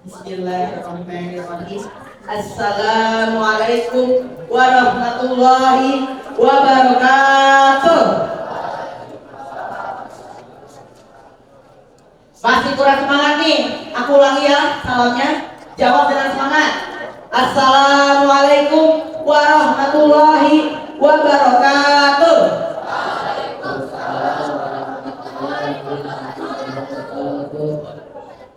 Bismillahirrahmanirrahim. Assalamualaikum warahmatullahi wabarakatuh. Masih kurang semangat nih? Aku ulangi ya salamnya. Jawab dengan semangat. Assalamualaikum warahmatullahi wabarakatuh.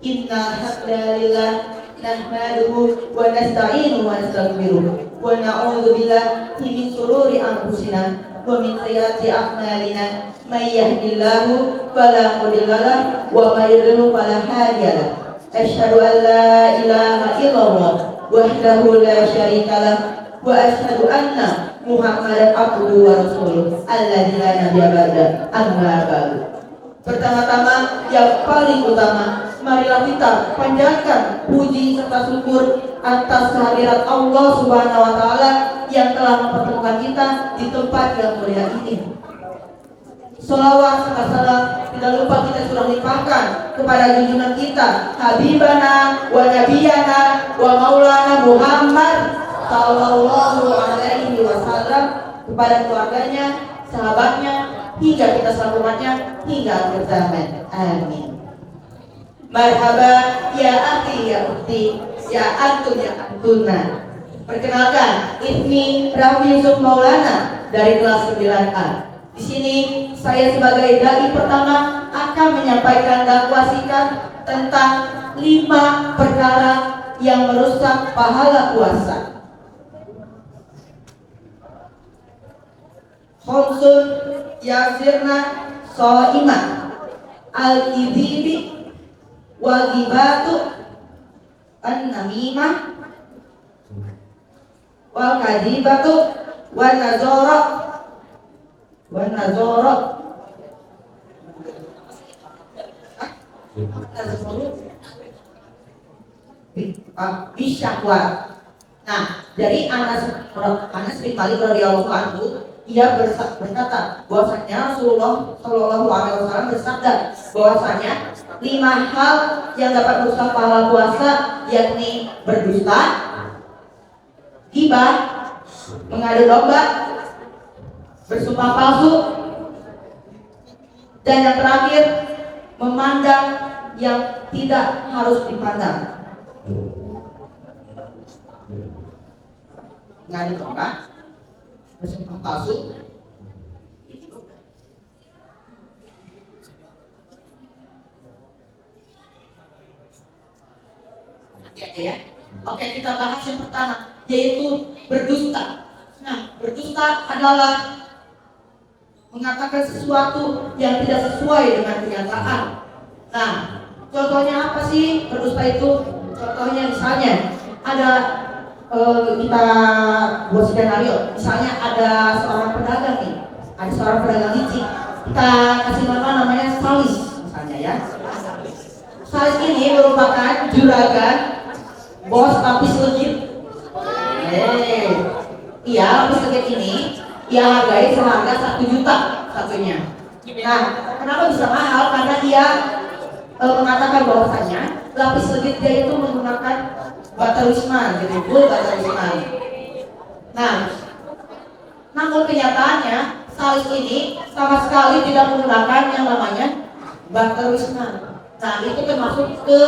Inna hamdalillah nahmaduhu wa nasta'inuhu wa nastaghfiruh wa na'udzu billahi min shururi anfusina wa min sayyiati a'malina may yahdihillahu fala mudilla lahu wa may yudlil fala hadiya lahu. Asyhadu an la ilaha illallah wahdahu la syarika lahu wa asyhadu anna Muhammadan abduhu wa rasuluh alladzi la nabiyya ba'da. Amma ba'du. Pertama-tama yang paling utama, marilah kita panjatkan puji serta syukur atas kehadirat Allah Subhanahu wa taala yang telah mempertemukan kita di tempat yang mulia ini. Sholawat serta salam tidak lupa kita sudah limpahkan kepada junjungan kita, Habibana wa Nabiyana wa Maulana Muhammad sallallahu alaihi wasallam, kepada keluarganya, sahabatnya, hingga kita selamatnya hingga akhir zaman. Amin. Marhaba ya akhi ya ukhti ya antum ya antuna. Perkenalkan, ismi Rahmi Yusuf Maulana dari kelas 9A. Di sini saya sebagai dai pertama akan menyampaikan dakwah singkat tentang 5 perkara yang merusak pahala puasa. Khamsun yasirna shaimah al-kidzibi wal ghibatu an-namimah wal kadhibatu wan nazara bisyakwa. Nah, dari Anas bin Malik radhiyallahu anhu, ia berkata bahwasanya Rasulullah Shallallahu Alaihi Wasallam bersabda bahwasanya 5 hal yang dapat merusak pahala puasa, yakni berdusta, ghibah, mengadu domba, bersumpah palsu, dan yang terakhir memandang yang tidak harus dipandang. Mengadu domba, bersumpah palsu, ya. Oke, kita bahas yang pertama, yaitu berdusta. Nah, berdusta adalah mengatakan sesuatu yang tidak sesuai dengan kenyataan. Nah, contohnya apa sih berdusta itu? Contohnya misalnya ada kita buat skenario, misalnya ada seorang pedagang nih, ada seorang pedagang licik, kita kasih namanya Salis misalnya ya. Salis ini merupakan juragan bos lapis legit. Iya, lapis legit ini ia hargai seharga 1 juta satunya. Nah, kenapa bisa mahal? Karena dia mengatakan bahwasanya lapis legit dia itu menggunakan bata wisman, gitu, bata wisman. Nah, namun kenyataannya Salis ini sama sekali tidak menggunakan yang namanya bata wisman. Nah, itu termasuk ke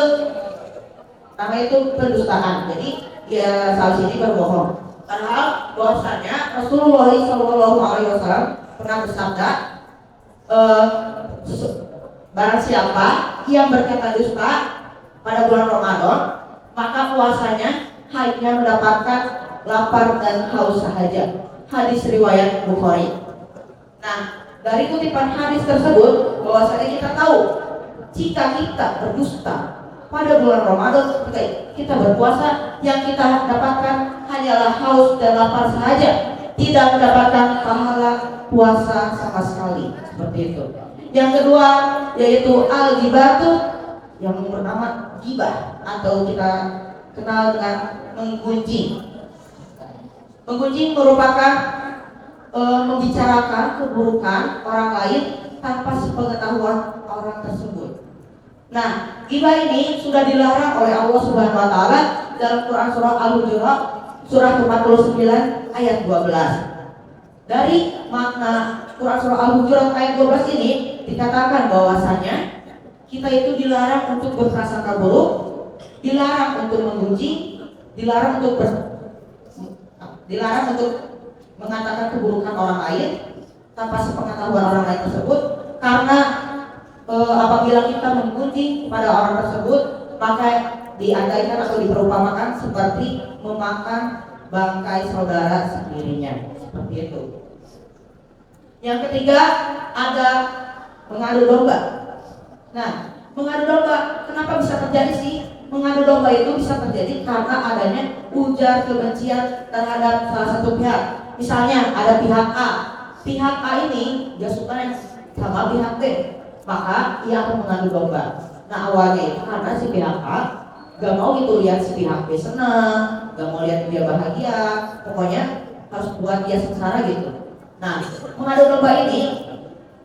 namanya itu pendustaan. Jadi ya Salis ini berbohong. Padahal bahwasanya Rasulullah Shallallahu Alaihi Wasallam pernah bersabda, barang siapa yang berkata dusta pada bulan Ramadan, maka puasanya hanya mendapatkan lapar dan haus sahaja. Hadis riwayat Bukhari. Nah, dari kutipan hadis tersebut bahwasanya kita tahu jika kita berdusta pada bulan Ramadan, kita berpuasa, yang kita dapatkan hanyalah haus dan lapar saja, tidak mendapatkan pahala puasa sama sekali. Seperti itu. Yang kedua yaitu al-ghibatu, yang bernama ghibah atau kita kenal dengan menggunjing. Menggunjing merupakan membicarakan keburukan orang lain tanpa sepengetahuan orang tersebut. Nah, ghibah ini sudah dilarang oleh Allah Subhanahu wa taala dalam Quran surah Al-Hujurat surah 49 ayat 12. Dari makna Quran surah Al-Hujurat ayat 12 ini dikatakan bahwasanya kita itu dilarang untuk berprasangka buruk, dilarang untuk memuji, dilarang untuk mengatakan keburukan orang lain tanpa sepengetahuan orang lain tersebut, karena apabila kita memuji pada orang tersebut maka diandaikan atau diperumpamakan seperti memakan bangkai saudara sendirinya, seperti itu. Yang ketiga ada mengadu domba. Nah, mengadu domba kenapa bisa terjadi sih? Mengadu domba itu bisa terjadi karena adanya ujar kebencian terhadap salah satu pihak. Misalnya ada pihak A ini gak suka sama pihak B, maka ia akan mengadu domba. Nah, awalnya itu karena si pihak A gak mau gitu lihat si pihak B senang, gak mau lihat dia bahagia, pokoknya harus buat dia sengsara gitu. Nah, mengadu domba ini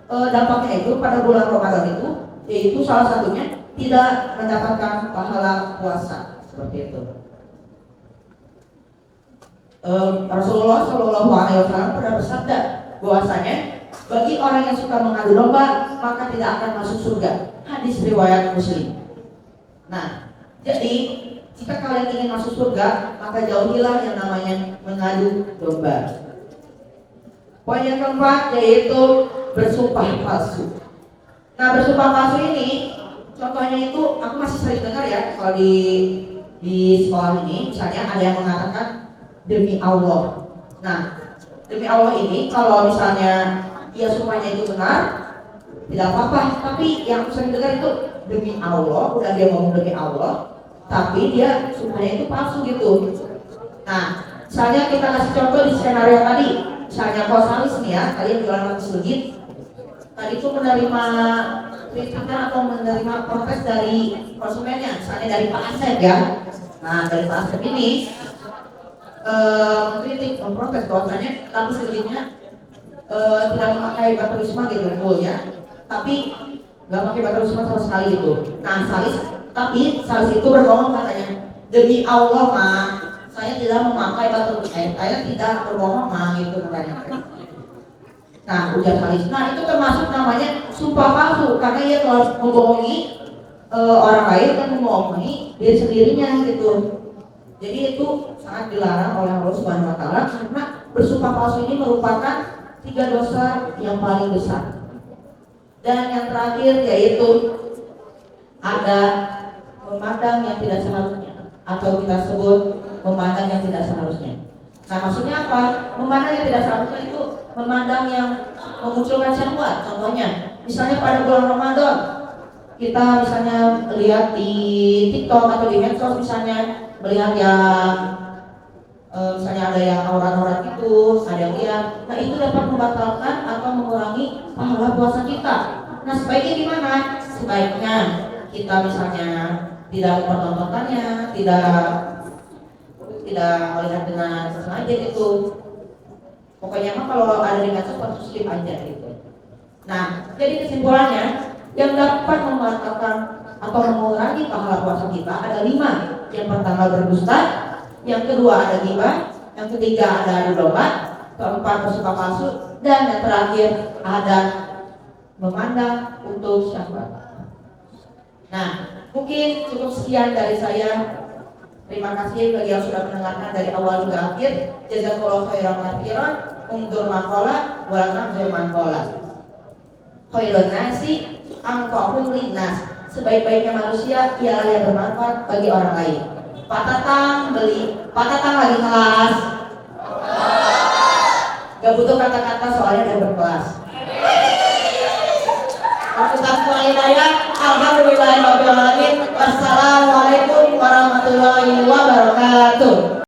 dampaknya itu pada bulan Ramadan itu, yaitu salah satunya tidak mendapatkan pahala puasa, seperti itu. Rasulullah Shallallahu Alaihi Wasallam pernah bersabda bahwasanya bagi orang yang suka mengadu domba maka tidak akan masuk surga. Hadis riwayat Muslim. Nah, jadi jika kalian ingin masuk surga maka jauhilah yang namanya mengadu domba. Poin yang keempat yaitu bersumpah palsu. Nah, bersumpah palsu ini contohnya itu aku masih sering dengar ya kalau di sekolah ini, misalnya ada yang mengatakan demi Allah. Nah, demi Allah ini kalau misalnya dia sumpahnya itu benar tidak apa-apa, tapi yang sering dengar itu demi Allah, udah dia ngomong demi Allah tapi dia sumpahnya itu palsu gitu. Nah, misalnya kita kasih contoh di skenario tadi, misalnya Kosalis nih ya, tadi yang jualan roti sedikit tadi itu menerima kritikan atau menerima protes dari konsumennya, misalnya dari Pak Asep ya. Nah, dari Pak Asep ini mengkritik, memprotes bahwasanya tapi sedikitnya tidak memakai baturisma gitu full ya, tapi nggak pakai baturisma sama sekali gitu. Nah, Salis itu berbohong katanya, demi Allah mah saya tidak memakai saya tidak berbohong mah gitu katanya. Nah, ujar Salis. Nah, itu termasuk namanya sumpah palsu karena ia telah membohongi orang lain dan membohongi diri sendirinya gitu. Jadi itu sangat dilarang oleh Allah Subhanahu wa taala karena bersumpah palsu ini merupakan 3 dosa yang paling besar. Dan yang terakhir yaitu ada memandang yang tidak seharusnya atau kita sebut memandang yang tidak seharusnya. Nah, maksudnya apa? Memandang yang tidak seharusnya itu memandang yang memunculkan syahwat. Contohnya, misalnya pada bulan Ramadan kita misalnya lihat di TikTok atau di medsos misalnya melihat yang misalnya ada yang aurat-aurat itu, ada yang lihat. Nah, itu dapat membatalkan atau mengurangi pahala puasa kita. Nah, sebaiknya gimana? Sebaiknya kita misalnya tidak mempertontonkannya, tidak melihat dengan sengaja gitu. Pokoknya mah kalau ada di medsos harus skip aja gitu. Nah, jadi kesimpulannya yang dapat membatalkan atau mengurangi pahala puasa kita ada 5. Yang pertama berdusta, yang kedua ada ghibah, yang ketiga ada adu domba, keempat bersumpah palsu, dan yang terakhir ada memandang untuk syahwat. Nah, mungkin cukup sekian dari saya. Terima kasih bagi yang sudah mendengarkan dari awal hingga akhir. Jazakallahu khairan katsiran. Undur maqala wa nafzul maqala. Khairun nasi anfa'uhum linnas. Sebaik-baiknya manusia ialah yang bermanfaat bagi orang lain. Pak Tatang lagi kelas. Gak butuh kata-kata soalnya udah berkelas. Alhamdulillahirabbil alamin. Wassalamualaikum warahmatullahi wabarakatuh.